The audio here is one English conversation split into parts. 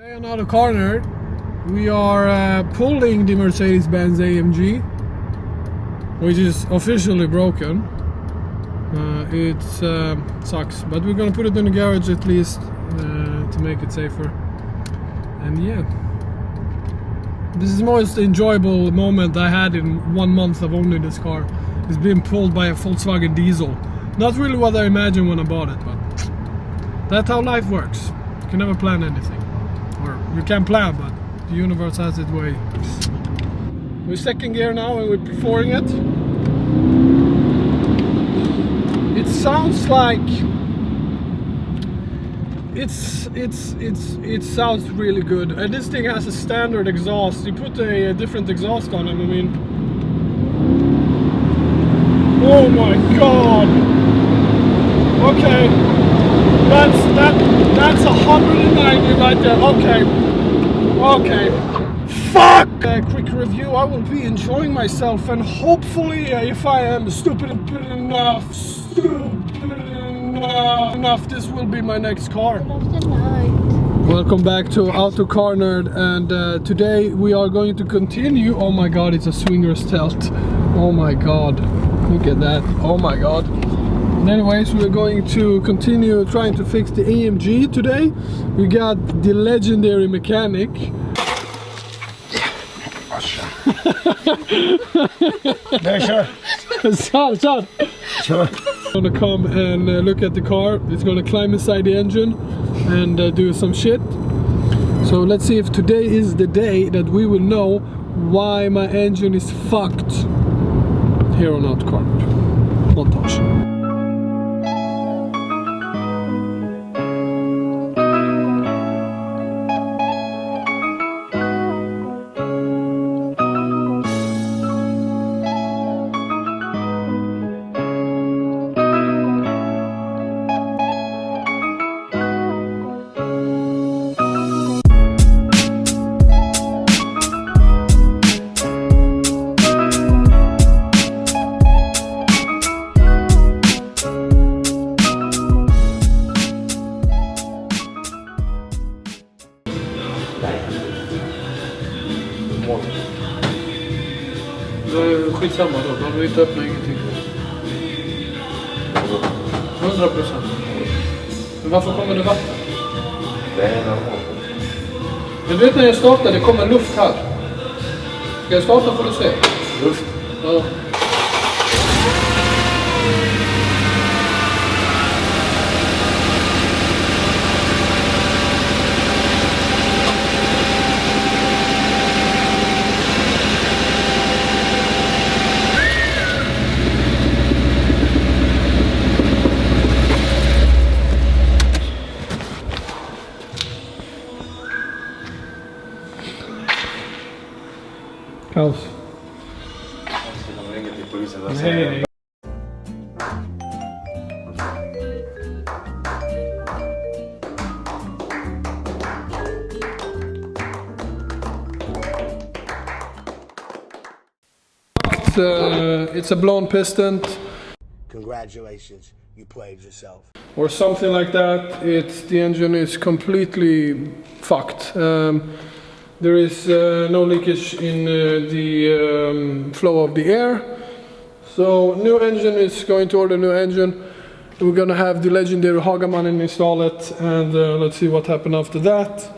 Today on Auto Corner, we are pulling the Mercedes AMG, which is officially broken. It sucks, but we're gonna put it in the garage at least to make it safer. And yeah, this is the most enjoyable moment I had in 1 month of owning this car. It's being pulled by a Volkswagen diesel. Not really what I imagined when I bought it, but that's how life works. You can never plan anything. Or you can plan, but the universe has its way. We're second gear now and we're perforing it. It sounds like it sounds really good. And this thing has a standard exhaust. You put a different exhaust on it, I mean, oh my god. Okay. That's 190 right there. Okay. Fuck! Quick review. I will be enjoying myself, and hopefully, if I am stupid enough, this will be my next car. Welcome back to Auto Corner, and today we are going to continue. Oh my god, it's a swinger's tilt. Oh my god, look at that. Oh my god. Anyways, we're going to continue trying to fix the AMG today. We got the legendary mechanic. Sure. Gonna come and look at the car. It's gonna climb inside the engine and do some shit. So let's see if today is the day that we will know why my engine is fucked here on Auto Corner. Montage. Skitsamma då, de vill inte öppna ingenting. 100%. Men varför kommer det vatten? Det är normalt. Men du vet när jag startar, det kommer luft här. Ska jag starta får du se. Luft? Ja. Kaos. Nej. It's a blown piston. Congratulations, you played yourself. Or something like that. The engine is completely fucked. There is no leakage in the flow of the air. So new engine is going to order new engine. We're gonna have the legendary Hagamannen install it, and let's see what happens after that.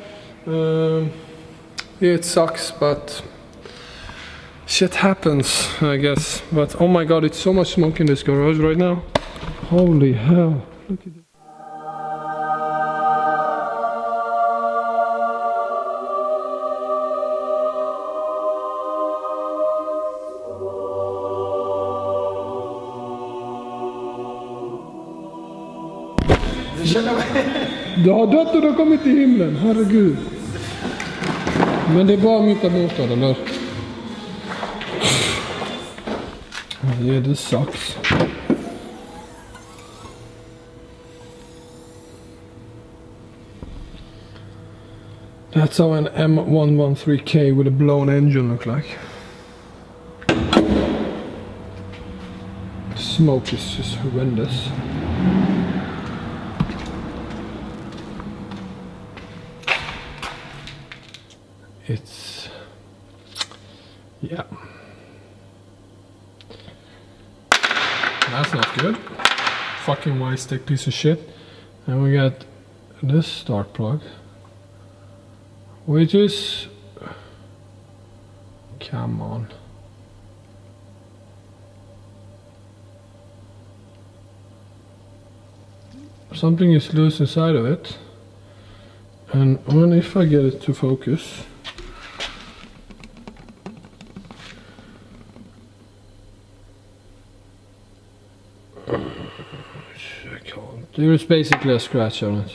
Yeah, it sucks, but shit happens, I guess. But oh my god, it's so much smoke in this garage right now. Holy hell! Look at this. Du har dött och du har kommit till himlen, herregud. Men det är bara mitt motor, eller? Yeah, this sucks. That's how an M113K with a blown engine look like. Smoke is just horrendous. it's, yeah, that's not good. Fucking Y-stick piece of shit. And we got this start plug, which is, come on. Something is loose inside of it. And if I get it to focus, I can't. There is basically a scratch on it,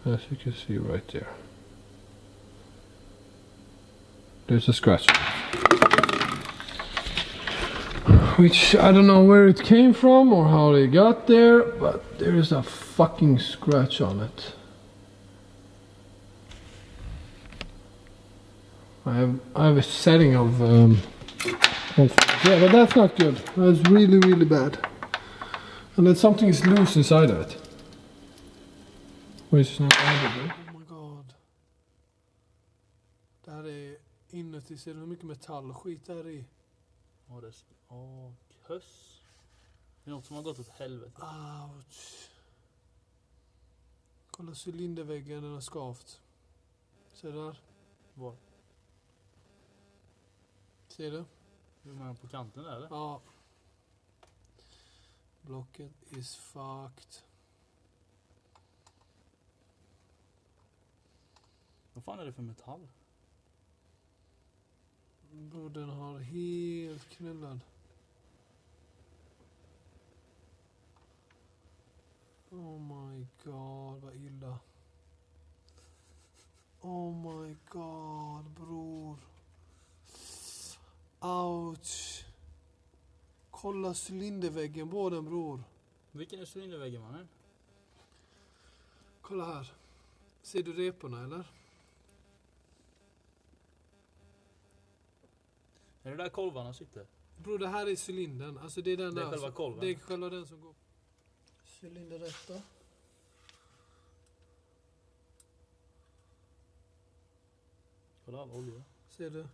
as you can see right there. There's a scratch, which I don't know where it came from or how they got there, but there is a fucking scratch on it. I have a setting of yeah, but that's not good. That's really bad. And then something is loose inside of it, which is not audible. Oh my god. Det här är inuti, ser du hur mycket metall och skit där i? Ja, det är köss. Det är något som har gått åt helvete. Ouch. Kolla cylinderväggen, den har skavt. Ser du där? Var? Ser du? Hur menar på kanten där eller? Ja. Blocket is fucked. Vad fan är det för metall? Bro, den har helt knullad. Oh my god, vad illa. Oh my god, bror. Ouch. Kolla cylinderväggen på den, bror. Vilken är cylinderväggen, mannen? Kolla här. Ser du reporna eller? Är det där kolvarna sitter? Bror, det här är cylindern. Alltså det är den Det är där. själva kolven? Det är själva den som går. Cylinderrätta. Kolla all olja. Ser du?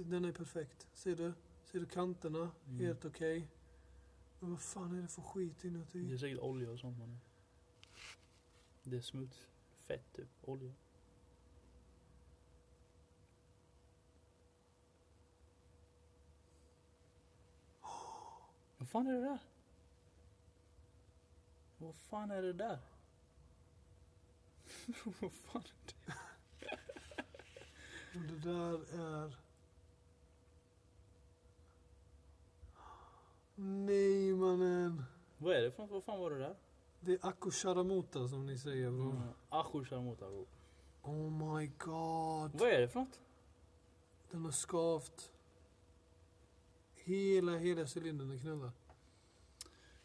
Den är perfekt. Ser du? Ser du kanterna? Helt okej. Men vad fan är det för skit inuti? Det är säkert olja och sånt, mannen. Det är smuts. Fett typ. Olja. Vad fan är det där? Vad fan är det där? Vad fan är det? Det där är... Nej, mannen. Vad är det för något? Vad fan var det där? Det är Akusharamota som ni säger, bror. Akusharamota, bro. Oh my god. Vad är det för något? Den har skavt. Hela cylindern är knullad.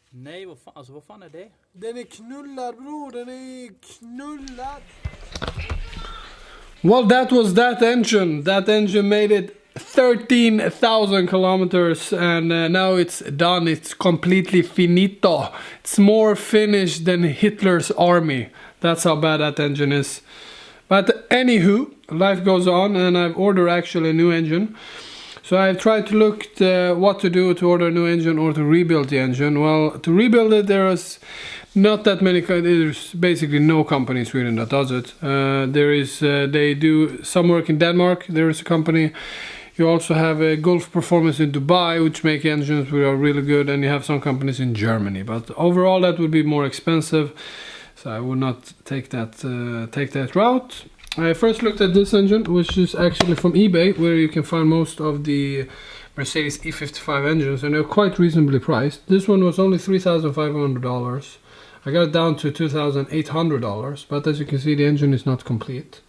Nej, vad fan är det? Den är knullad, bror. Den är knullad. Well, that was that engine. That engine made it 13,000 kilometers and now it's done. It's completely finito. It's more finished than Hitler's army. That's how bad that engine is. But anywho, life goes on and I've ordered actually a new engine. So I've tried to look what to do to order a new engine or to rebuild the engine. Well, to rebuild it, there is not that many. There's basically no company in Sweden that does it. They do some work in Denmark. There is a company. You also have a Golf Performance in Dubai, which make engines which are really good, and you have some companies in Germany. But overall, that would be more expensive, so I would not take that route. I first looked at this engine, which is actually from eBay, where you can find most of the Mercedes E55 engines, and they're quite reasonably priced. This one was only $3,500. I got it down to $2,800, but as you can see, the engine is not complete.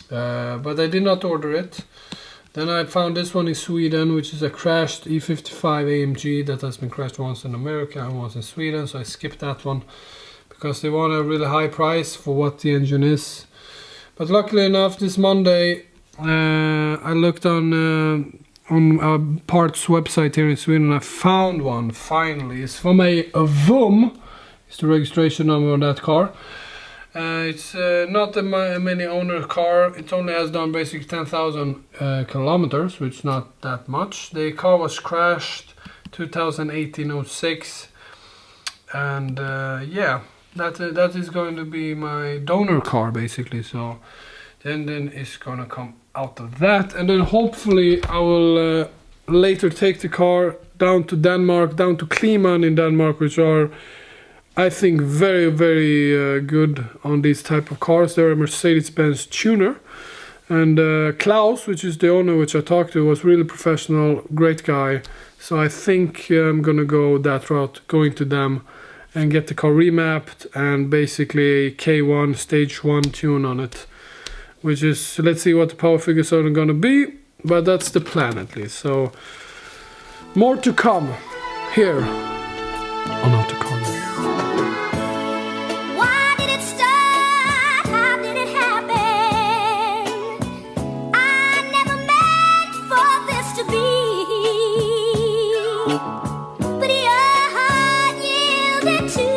But I did not order it. Then I found this one in Sweden, which is a crashed E55 AMG that has been crashed once in America and once in Sweden, so I skipped that one because they want a really high price for what the engine is. But luckily enough, this Monday I looked on a parts website here in Sweden and I found one finally. It's from a VUM, it's the registration number on that car. It's not a many owner car. It only has done basically 10,000 kilometers, which is not that much. The car was crashed 2018-06, and yeah, that is going to be my donor car basically. So the engine is gonna come out of that, and then hopefully I will later take the car down to Denmark, down to Kliman in Denmark, which are, I think, very, very good on these type of cars. They're a Mercedes-Benz tuner. And Klaus, which is the owner which I talked to, was really professional, great guy. So I think I'm gonna go that route, going to them and get the car remapped and basically a K1 stage 1 tune on it. Which is, let's see what the power figures are gonna be, but that's the plan at least. So more to come here on Autocar. Why did it start? How did it happen? I never meant for this to be, but your heart yielded to